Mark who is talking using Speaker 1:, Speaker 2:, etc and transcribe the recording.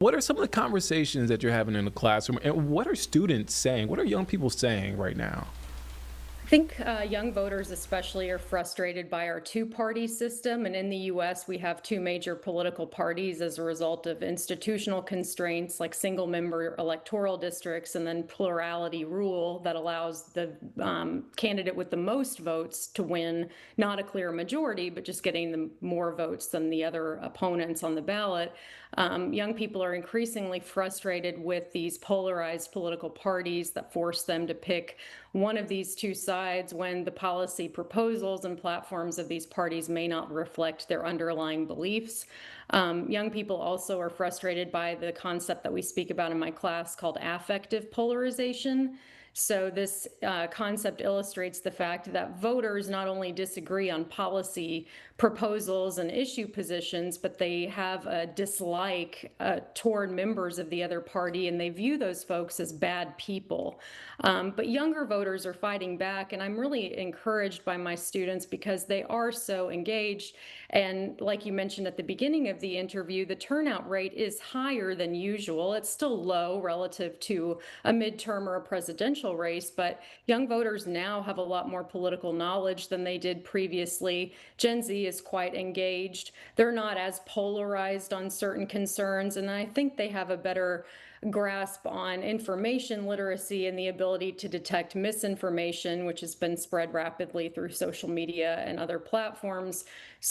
Speaker 1: What are some of the conversations that you're having in the classroom, and what are students saying? What are young people saying right now?
Speaker 2: I think young voters, especially, are frustrated by our two-party system. And in the US, we have two major political parties as a result of institutional constraints like single member electoral districts and then plurality rule that allows the candidate with the most votes to win, not a clear majority, but just getting the more votes than the other opponents on the ballot. Young people are increasingly frustrated with these polarized political parties that force them to pick one of these two sides when the policy proposals and platforms of these parties may not reflect their underlying beliefs. Young people also are frustrated by the concept that we speak about in my class called affective polarization. So, this concept illustrates the fact that voters not only disagree on policy proposals and issue positions, but they have a dislike toward members of the other party and they view those folks as bad people. But younger voters are fighting back, and I'm really encouraged by my students because they are so engaged. And like you mentioned at the beginning of the interview, the turnout rate is higher than usual. It's still low relative to a midterm or a presidential race, but young voters now have a lot more political knowledge than they did previously. Gen Z is quite engaged. They're not as polarized on certain concerns, and I think they have a better grasp on information literacy and the ability to detect misinformation, which has been spread rapidly through social media and other platforms.